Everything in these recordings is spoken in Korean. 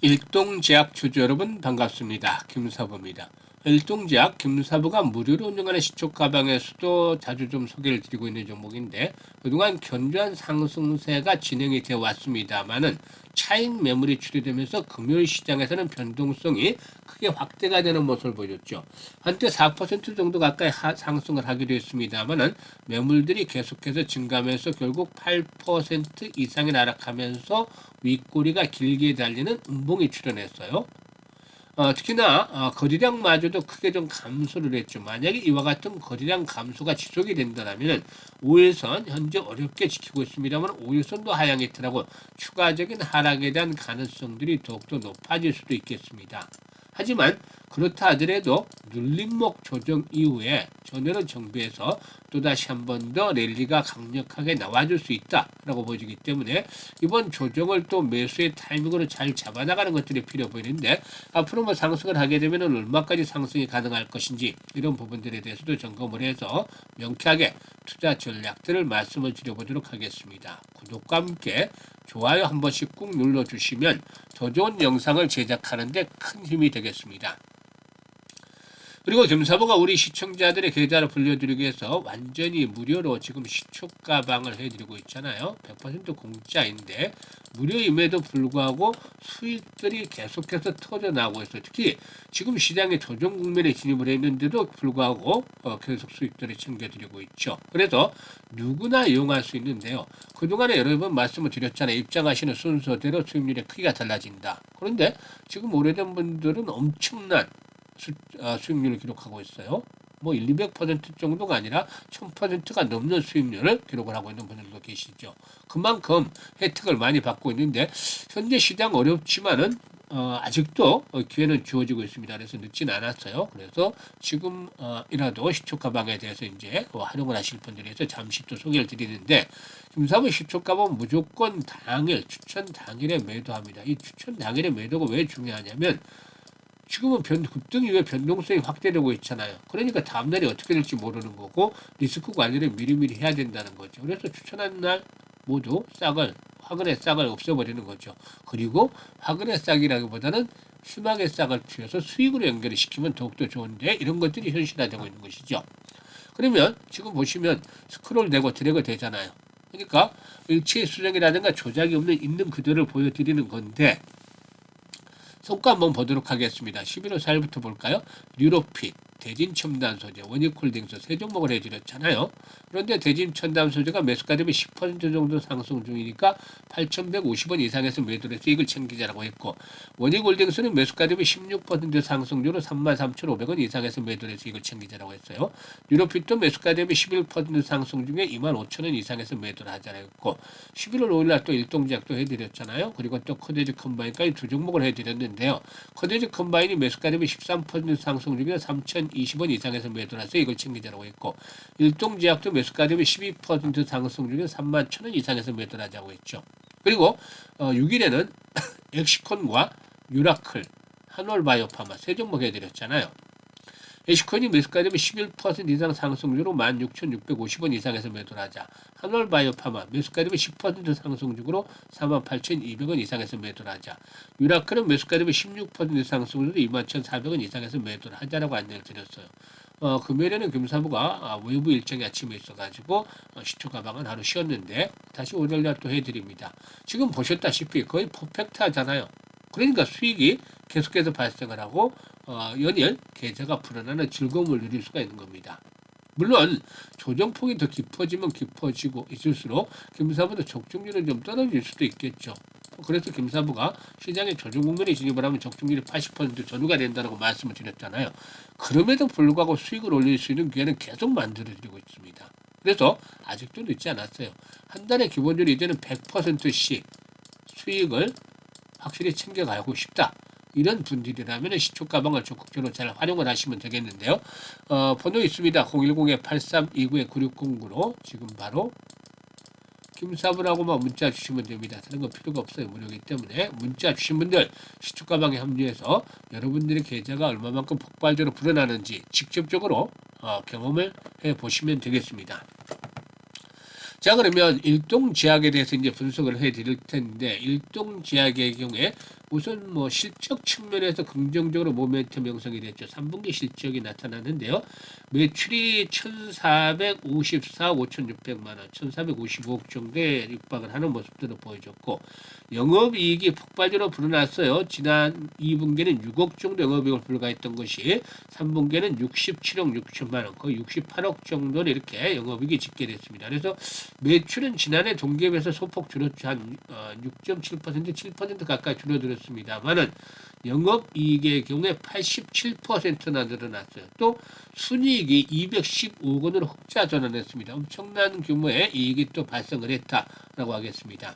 일동제약 주주 여러분 반갑습니다. 김사부입니다. 일동제약 김사부가 무료로 운영하는 시초 가방에서도 자주 좀 소개를 드리고 있는 종목인데 그동안 견조한 상승세가 진행이 되어 왔습니다만은 차익 매물이 출시되면서 금요일 시장에서는 변동성이 크게 확대가 되는 모습을 보였죠. 한때 4% 정도 가까이 상승을 하기도 했습니다만은 매물들이 계속해서 증가하면서 결국 8% 이상이 나락하면서 윗꼬리가 길게 달리는 음봉이 출현했어요. 특히나 거래량마저도 크게 좀 감소를 했죠. 만약에 이와 같은 거래량 감소가 지속이 된다면 5일선 현재 어렵게 지키고 있습니다만 5일선도 하향이 트라고 추가적인 하락에 대한 가능성들이 더욱더 높아질 수도 있겠습니다. 하지만 그렇다 하더라도 눌림목 조정 이후에 전해는 정부에서 또다시 한 번 더 랠리가 강력하게 나와줄 수 있다라고 보여지기 때문에 이번 조정을 또 매수의 타이밍으로 잘 잡아나가는 것들이 필요 보이는데 앞으로 뭐 상승을 하게 되면 얼마까지 상승이 가능할 것인지 이런 부분들에 대해서도 점검을 해서 명쾌하게 투자 전략들을 말씀을 드려보도록 하겠습니다. 구독과 함께 좋아요 한 번씩 꾹 눌러주시면 더 좋은 영상을 제작하는데 큰 힘이 되겠습니다. 그리고 김사부가 우리 시청자들의 계좌를 불려드리기 위해서 완전히 무료로 지금 시초 가방을 해드리고 있잖아요. 100% 공짜인데 무료임에도 불구하고 수익들이 계속해서 터져나오고 있어요. 특히 지금 시장에 조정 국면에 진입을 했는데도 불구하고 계속 수익들을 챙겨드리고 있죠. 그래서 누구나 이용할 수 있는데요. 그동안에 여러 번 말씀을 드렸잖아요. 입장하시는 순서대로 수익률의 크기가 달라진다. 그런데 지금 오래된 분들은 엄청난 수익률을 기록하고 있어요. 뭐 1, 200% 정도가 아니라 1000%가 넘는 수익률을 기록을 하고 있는 분들도 계시죠. 그만큼 혜택을 많이 받고 있는데 현재 시장 어렵지만은 아직도 기회는 주어지고 있습니다. 그래서 늦진 않았어요. 그래서 지금이라도 시초 가방에 대해서 이제 활용을 하실 분들에 대해서 잠시 또 소개를 드리는데 김사부 시초 가방 무조건 당일 추천 당일에 매도합니다. 이 추천 당일에 매도가 왜 중요하냐면 지금은 급등 이후에 변동성이 확대되고 있잖아요. 그러니까 다음날이 어떻게 될지 모르는 거고 리스크 관리를 미리미리 해야 된다는 거죠. 그래서 추천한 날 모두 화근의 싹을 없애버리는 거죠. 그리고 화근의 싹이라기보다는 희망의 싹을 튀어서 수익으로 연결을 시키면 더욱더 좋은데 이런 것들이 현실화되고 있는 것이죠. 그러면 지금 보시면 스크롤 되고 드래그 되잖아요. 그러니까 일체의 수정이라든가 조작이 없는 있는 그대로를 보여드리는 건데 성과 한번 보도록 하겠습니다. 11월 4일부터 볼까요? 뉴로핏, 대진첨단소재, 원익홀딩스 세 종목을 해드렸잖아요. 그런데 대진첨단소재가 매수가 되면 10% 정도 상승 중이니까 8,150원 이상에서 매도를 해서 이익을 챙기자라고 했고 원익홀딩스는 매수가 되면 16% 상승 중으로 33,500원 이상에서 매도를 해서 이익을 챙기자라고 했어요. 뉴로핏도 매수가 되면 11% 상승 중에 25,000원 이상에서 매도를 하자라고 했고 11월 5일날 또 일동제약도 해드렸잖아요. 그리고 또 코데지 컴바인까지 두 종목을 해드렸는데요. 코데지 컴바인이 매수가 되면 13% 상승 중에 3,020원 이상에서 매도를 해서 이걸 챙기자라고 했고 일동제약도 매수가 되면 12% 상승 중에 31,000원 이상에서 매도를 하자고 했죠. 그리고 6일에는 엑시콘과 유라클, 한올바이오파마 세 종목 해드렸잖아요. 에시콘이 매수가 되면 11% 이상 상승률로 16,650원 이상에서 매도를 하자. 한올바이오파마 매수가 되면 10% 상승률로 48,200원 이상에서 매도를 하자. 유라클은 매수가 되면 16% 상승률로 21,400원 이상에서 매도를 하자라고 안내를 드렸어요. 금요일에는 금사부가 외부 일정이 아침에 있어가지고 시초 가방은 하루 쉬었는데 다시 월요일날 또 해드립니다. 지금 보셨다시피 거의 퍼펙트하잖아요. 그러니까 수익이 계속해서 발생을 하고 연일 계좌가 불어나는 즐거움을 누릴 수가 있는 겁니다. 물론 조정폭이 더 깊어지면 깊어지고 있을수록 김사부도 적중률은 좀 떨어질 수도 있겠죠. 그래서 김사부가 시장에 조정 국면에 진입을 하면 적중률이 80% 전후가 된다고 말씀을 드렸잖아요. 그럼에도 불구하고 수익을 올릴 수 있는 기회는 계속 만들어드리고 있습니다. 그래서 아직도 늦지 않았어요. 한 달에 기본적으로 이제는 100%씩 수익을 확실히 챙겨가고 싶다. 이런 분들이라면 시초 가방을 적극적으로 잘 활용을 하시면 되겠는데요. 번호 있습니다. 010-8329-9609로 지금 바로 김사부라고만 문자 주시면 됩니다. 다른 거 필요가 없어요. 무료이기 때문에 문자 주신 분들 시초 가방에 합류해서 여러분들의 계좌가 얼마만큼 폭발적으로 불어나는지 직접적으로 경험을 해보시면 되겠습니다. 자, 그러면 일동제약에 대해서 이제 분석을 해 드릴 텐데, 일동제약의 경우에 우선 뭐 실적 측면에서 긍정적으로 모멘텀 형성이 됐죠. 3분기 실적이 나타났는데요. 매출이 1,454억 5,600만 원, 1,455억 정도에 육박을 하는 모습들을 보여줬고, 영업이익이 폭발적으로 불어났어요. 지난 2분기는 6억 정도 영업이익을 불과했던 것이 3분기에는 67억 6천만 원, 거의 68억 정도를 이렇게 영업이익이 집계됐습니다. 그래서 매출은 지난해 동기에 비해서 소폭 줄었죠. 한 6.7%, 7% 가까이 줄어들었습니다만은 영업이익의 경우에 87%나 늘어났어요. 또 순이익이 215억 원으로 흑자 전환했습니다. 엄청난 규모의 이익이 또 발생을 했다라고 하겠습니다.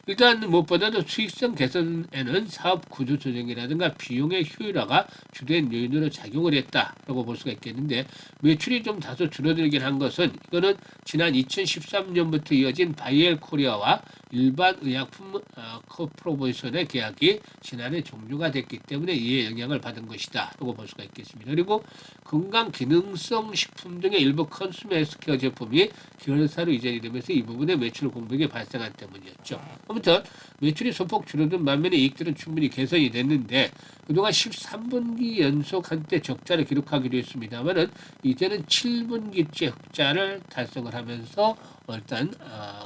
일단 무엇보다도 수익성 개선에는 사업 구조 조정이라든가 비용의 효율화가 주된 요인으로 작용을 했다라고 볼 수가 있겠는데, 매출이 좀 다소 줄어들긴 한 것은 이거는 지난 2013년부터 이어진 바이엘 코리아와 일반 의약품 코퍼레이션의 계약이 지난해 종료가 됐기 때문에 이에 영향을 받은 것이다라고 볼 수가 있겠습니다. 그리고 건강 기능성 식품 등의 일부 컨슈머 헬스케어 제품이 계열사로 이전이 되면서 이 부분에 매출 공백이 발생한 때문이었죠. 아무튼 매출이 소폭 줄어든 반면에 이익들은 충분히 개선이 됐는데, 그동안 13분기 연속 한때 적자를 기록하기도 했습니다만은 이제는 7분기째 흑자를 달성을 하면서 일단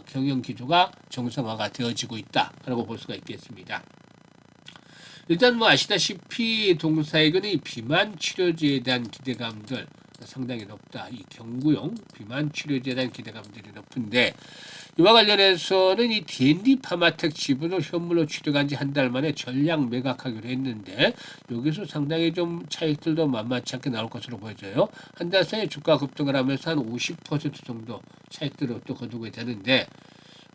경영 기조가 정상화가 되어지고 있다라고 볼 수가 있겠습니다. 일단 뭐 아시다시피 동사이근의 비만 치료제에 대한 기대감들 상당히 높다. 이 경구용 비만 치료제에 대한 기대감들이 높은데, 이와 관련해서는 이 D&D 파마텍 지분을 현물로 취득한 지 한 달 만에 전량 매각하기로 했는데, 여기서 상당히 좀 차익들도 만만치 않게 나올 것으로 보여져요. 한 달 사이에 주가 급등을 하면서 한 50% 정도 차익들을 또 거두게 되는데,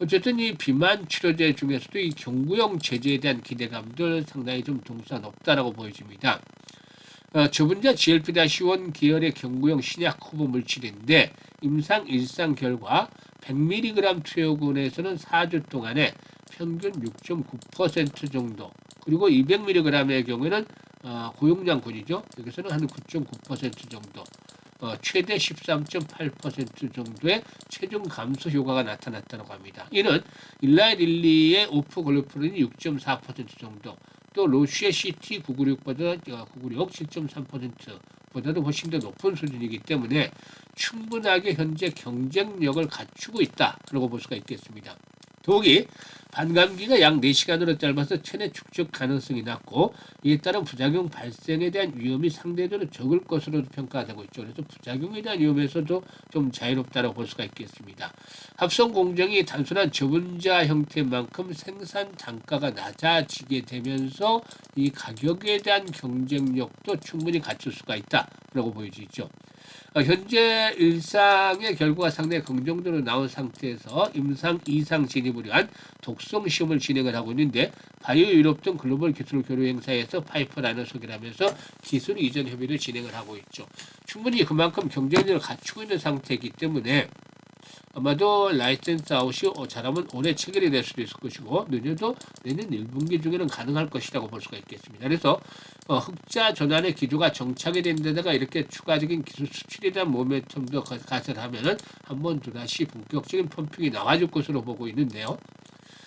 어쨌든 이 비만 치료제 중에서도 이 경구용 제제에 대한 기대감들 상당히 좀 동수가 높다라고 보여집니다. 저분자 GLP-1 계열의 경구용 신약 후보 물질인데, 임상 일상 결과 100mg 투여군에서는 4주 동안에 평균 6.9% 정도, 그리고 200mg의 경우에는 고용량군이죠. 여기서는 한 9.9% 정도, 최대 13.8% 정도의 체중 감소 효과가 나타났다고 합니다. 이는 일라이릴리의 오프글루프린이 6.4% 정도, 또 로쉬의 CT996보다 996 7.3%보다도 훨씬 더 높은 수준이기 때문에 충분하게 현재 경쟁력을 갖추고 있다라고 볼 수가 있겠습니다. 더욱이 반감기가 약 4시간으로 짧아서 체내 축적 가능성이 낮고, 이에 따른 부작용 발생에 대한 위험이 상대적으로 적을 것으로 평가되고 있죠. 그래서 부작용에 대한 위험에서도 좀 자유롭다고 볼 수가 있겠습니다. 합성 공정이 단순한 저분자 형태인 만큼 생산 단가가 낮아지게 되면서 이 가격에 대한 경쟁력도 충분히 갖출 수가 있다라고 보여지죠. 현재 일상의 결과가 상당히 긍정적으로 나온 상태에서 임상 2상 진입을 위한 독성 시험을 진행을 하고 있는데, 바이오 유럽 등 글로벌 기술 교류 행사에서 파이프라인을 소개하면서 기술 이전 협의를 진행을 하고 있죠. 충분히 그만큼 경쟁력을 갖추고 있는 상태이기 때문에 아마도 라이센스 아웃이 잘하면 올해 체결이 될 수도 있을 것이고, 늦어도 내년 1분기 중에는 가능할 것이라고 볼 수가 있겠습니다. 그래서 흑자 전환의 기조가 정착이 된 데다가 이렇게 추가적인 기술 수출에 대한 모멘텀도 가설하면은 한번 또다시 본격적인 펌핑이 나와줄 것으로 보고 있는데요.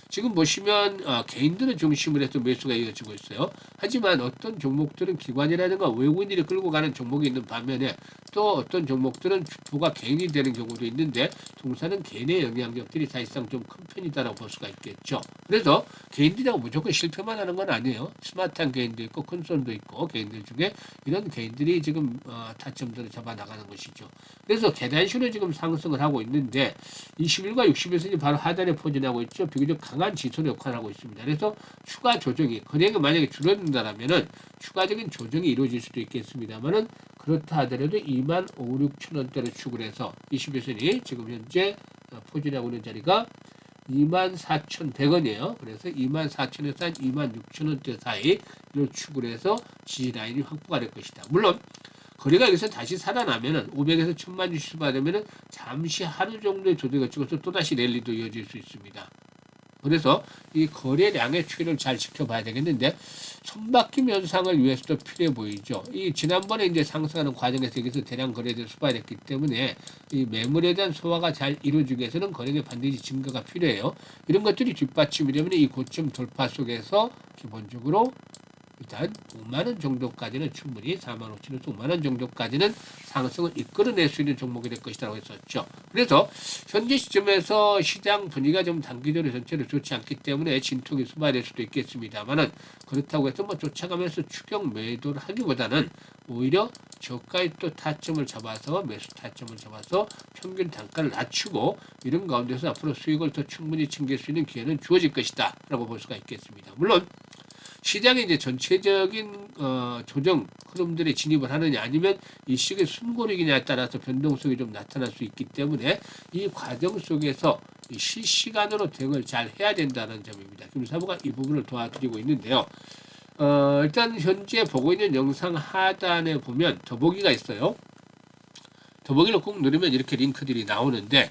지금 보시면 개인들을 중심으로 해서 매수가 이어지고 있어요. 하지만 어떤 종목들은 기관이라든가 외국인들이 끌고 가는 종목이 있는 반면에, 또 어떤 종목들은 주포가 개인이 되는 경우도 있는데, 동사는 개인의 영향력들이 사실상 좀 큰 편이다라고 볼 수가 있겠죠. 그래서 개인들이라고 무조건 실패만 하는 건 아니에요. 스마트한 개인도 있고 큰 손도 있고, 개인들 중에 이런 개인들이 지금 타점들을 잡아 나가는 것이죠. 그래서 계단식으로 지금 상승을 하고 있는데, 21과 60일선이 바로 하단에 포진하고 있죠. 비교적 강한 지수로 역할을 하고 있습니다. 그래서 추가 조정이, 거래가 만약에 줄어든다라면은 추가적인 조정이 이루어질 수도 있겠습니다만은, 그렇다 하더라도 2만 5, 6천 원대로 추구를 해서 21선이 지금 현재 포진하고 있는 자리가 24,100원이에요. 그래서 24,000원에서 한 26,000원대 사이를 추구를 해서 지지라인이 확보가 될 것이다. 물론 거래가 여기서 다시 살아나면은 500에서 1000만 주씩 받으면은 잠시 하루 정도의 조정을 찍어서 또다시 랠리도 이어질 수 있습니다. 그래서 이 거래량의 추이를 잘 지켜봐야 되겠는데 손바뀜 현상을 위해서도 필요해 보이죠. 이 지난번에 이제 상승하는 과정에서 여기서 대량 거래들이 소화됐기 때문에 이 매물에 대한 소화가 잘 이루어지기 위해서는 거래량이 반드시 증가가 필요해요. 이런 것들이 뒷받침이 되면 이 고점 돌파 속에서 기본적으로 일단 5만 원 정도까지는 충분히 4만 5천에서 5만 원 정도까지는 상승을 이끌어낼 수 있는 종목이 될 것이라고 했었죠. 그래서 현재 시점에서 시장 분위기가 좀 단기적으로 전체로 좋지 않기 때문에 진통이 수반될 수도 있겠습니다만은 그렇다고 해서 뭐 쫓아가면서 추격 매도를 하기보다는 오히려 저가의 또 타점을 잡아서 매수 타점을 잡아서 평균 단가를 낮추고 이런 가운데서 앞으로 수익을 더 충분히 챙길 수 있는 기회는 주어질 것이다 라고 볼 수가 있겠습니다. 물론 시장의 이제 전체적인 조정 흐름들에 진입을 하느냐 아니면 이 시기의 숨고르기냐에 따라서 변동성이 좀 나타날 수 있기 때문에 이 과정 속에서 이 실시간으로 대응을 잘 해야 된다는 점입니다. 김사부가 이 부분을 도와드리고 있는데요. 일단 현재 보고 있는 영상 하단에 보면 더보기가 있어요. 더보기를 꾹 누르면 이렇게 링크들이 나오는데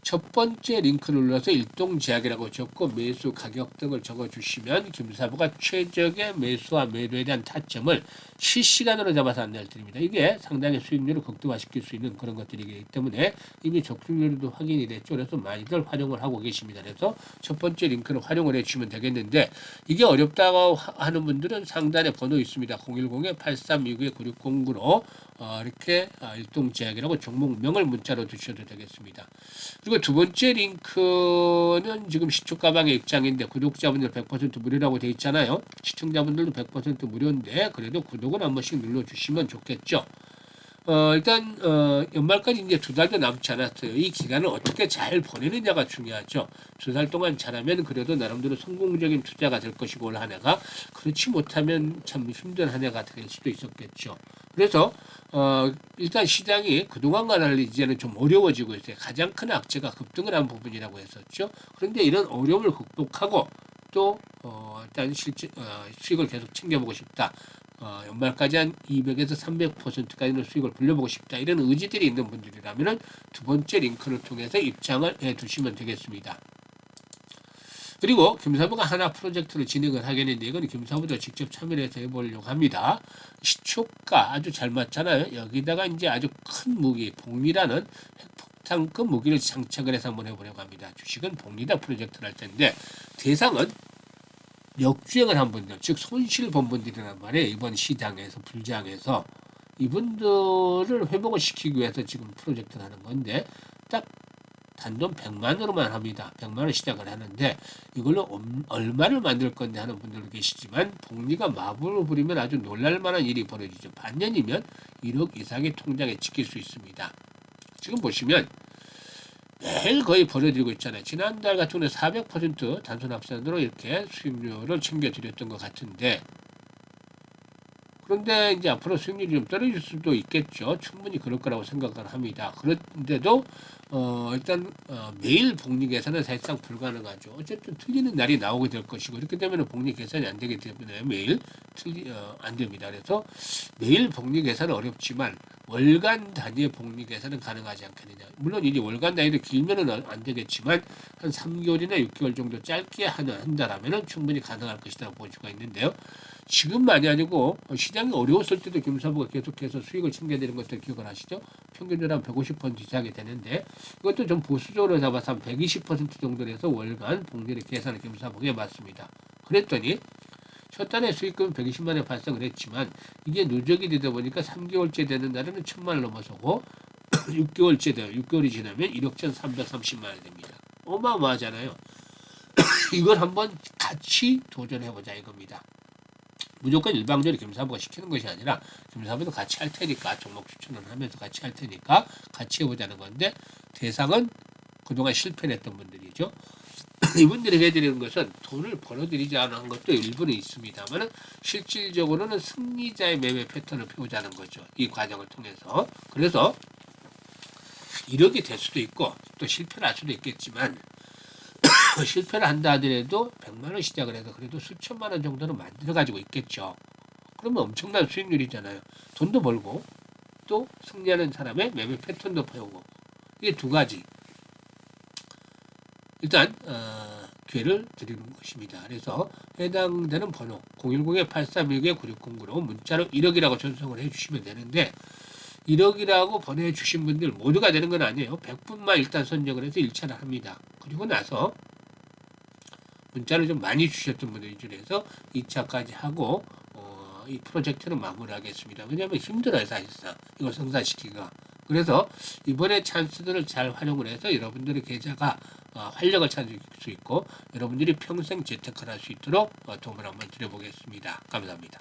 첫 번째 링크를 눌러서 일동제약이라고 적고 매수 가격 등을 적어주시면 김사부가 최적의 매수와 매도에 대한 타점을 실시간으로 잡아서 안내를 드립니다. 이게 상당히 수익률을 극대화시킬 수 있는 그런 것들이기 때문에 이미 적중률도 확인이 됐죠. 그래서 많이들 활용을 하고 계십니다. 그래서 첫 번째 링크를 활용을 해주시면 되겠는데 이게 어렵다고 하는 분들은 상단에 번호 있습니다. 010-8329-9609로 이렇게 일동제약이라고 종목명을 문자로 주셔도 되겠습니다. 그리고 두 번째 링크는 지금 시초가방의 입장인데 구독자분들 100% 무료라고 되어 있잖아요. 시청자분들도 100% 무료인데 그래도 구독은 한 번씩 눌러주시면 좋겠죠. 일단 연말까지 이제 2달도 남지 않았어요. 이 기간을 어떻게 잘 보내느냐가 중요하죠. 2달 동안 잘하면 그래도 나름대로 성공적인 투자가 될 것이고 올 한 해가 그렇지 못하면 참 힘든 한 해가 될 수도 있었겠죠. 그래서 일단 시장이 그동안과 달리 이제는 좀 어려워지고 있어요. 가장 큰 악재가 급등을 한 부분이라고 했었죠. 그런데 이런 어려움을 극복하고 또 일단 실제 수익을 계속 챙겨보고 싶다. 연말까지 한 200에서 300%까지는 수익을 불려보고 싶다. 이런 의지들이 있는 분들이라면 두 번째 링크를 통해서 입장을 해 두시면 되겠습니다. 그리고 김사부가 하나 프로젝트를 진행을 하겠는데 이건 김사부도 직접 참여를 해서 해보려고 합니다. 시초가 아주 잘 맞잖아요. 여기다가 이제 아주 큰 무기, 복리라는 핵폭탄급 무기를 장착을 해서 한번 해보려고 합니다. 주식은 복리다 프로젝트를 할 텐데 대상은 역주행을 한 분들, 즉 손실 본 분들이란 말이에요. 이번 시장에서 불장에서 이분들을 회복을 시키기 위해서 지금 프로젝트를 하는 건데 딱 단돈 100만으로만 합니다. 100만원 시작을 하는데 이걸로 얼마를 만들 건데 하는 분들도 계시지만 복리가 마블을 부리면 아주 놀랄만한 일이 벌어지죠. 반년이면 1억 이상의 통장에 찍힐 수 있습니다. 지금 보시면 매일 거의 벌어들이고 있잖아요. 지난달 같은 경우는 400% 단순 합산으로 이렇게 수익률을 챙겨드렸던 것 같은데 그런데 이제 앞으로 수익률이 좀 떨어질 수도 있겠죠. 충분히 그럴 거라고 생각을 합니다. 그런데도 일단 매일 복리 계산은 사실상 불가능하죠. 어쨌든 틀리는 날이 나오게 될 것이고 이렇게 되면 복리 계산이 안 되기 때문에 매일 안 됩니다. 그래서 매일 복리 계산은 어렵지만 월간 단위의 복리 계산은 가능하지 않겠느냐. 물론 이제 월간 단위도 길면은 안 되겠지만 한 3개월이나 6개월 정도 짧게 한다라면은 충분히 가능할 것이라고 볼 수가 있는데요. 지금만이 아니고 시장이 어려웠을 때도 김사부가 계속해서 수익을 챙겨내는 것들 기억을 하시죠? 평균적으로 한 150% 이상이 되는데 이것도 좀 보수적으로 잡아서 한 120% 정도 돼서 월간 복리를 계산을 김사부가 해봤습니다. 그랬더니 첫 달에 수익금은 120만 원 발생을 했지만 이게 누적이 되다 보니까 3개월째 되는 날에는 1000만 원 넘어서고 6개월째 돼요. 6개월이 지나면 1억 1330만 원 됩니다. 어마어마하잖아요. 이걸 한번 같이 도전해보자 이겁니다. 무조건 일방적으로 김사부가 시키는 것이 아니라 김사부도 같이 할 테니까 종목 추천을 하면서 같이 할 테니까 같이 해보자는 건데 대상은 그동안 실패를 했던 분들이죠. 이분들에게 해드리는 것은 돈을 벌어들이지 않은 것도 일부는 있습니다만 실질적으로는 승리자의 매매 패턴을 배우자는 거죠. 이 과정을 통해서. 그래서 이력이 될 수도 있고 또 실패를 할 수도 있겠지만 실패를 한다 하더라도 100만 원 시작을 해서 그래도 수천만 원 정도는 만들어 가지고 있겠죠. 그러면 엄청난 수익률이잖아요. 돈도 벌고 또 승리하는 사람의 매매 패턴도 배우고 이게 두 가지. 일단 기회를 드리는 것입니다. 그래서 해당되는 번호 010-8319-9609로 문자로 1억이라고 전송을 해주시면 되는데 1억이라고 보내주신 분들 모두가 되는 건 아니에요. 100분만 일단 선정을 해서 1차를 합니다. 그리고 나서 문자를 좀 많이 주셨던 분들 중에서 2차까지 하고 이 프로젝트는 마무리하겠습니다. 왜냐하면 힘들어요, 사실상 이걸 성사시키기가. 그래서 이번에 찬스들을 잘 활용을 해서 여러분들의 계좌가 활력을 찾을 수 있고 여러분들이 평생 재테크를 할 수 있도록 도움을 한번 드려보겠습니다. 감사합니다.